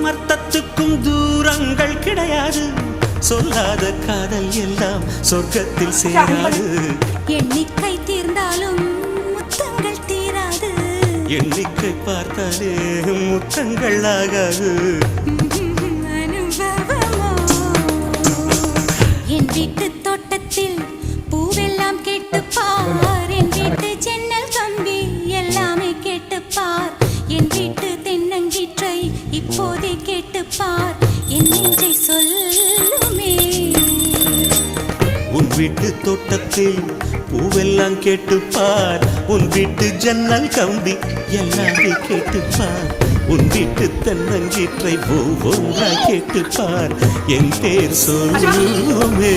அமர்த்தத்துக்கும் தூரங்கள் கிடையாது. சொல்லாத காதல் எல்லாம் சொர்க்கத்தில் சேராது. எண்ணிக்கை தீர்ந்தாலும் முத்தங்கள் தீராது. எண்ணிக்கை பார்த்தாலே முத்தங்கள் ஆகாது. என் வீட்டு தோட்டத்தில் பூவெல்லாம் கேட்டுப்பார். என் வீட்டு ஜன்னல் கம்பி எல்லாமே கேட்டுப்பார். என் வீட்டு தென்னங்கீற்றை இப்போதே கேட்டுப்பார். என் நெஞ்சை சொல்லுமே. உன் வீட்டு தோட்டத்தில் பூவெல்லாம் கேட்டுப்பார். உன் வீட்டு ஜன்னல் கம்பி எல்லாமே கேட்டுப்பார். உன் வீட்டு தென்னங்கீற்றை ஒவ்வொன்றா கேட்டுப்பார். என் பேர் சொல்லுமே.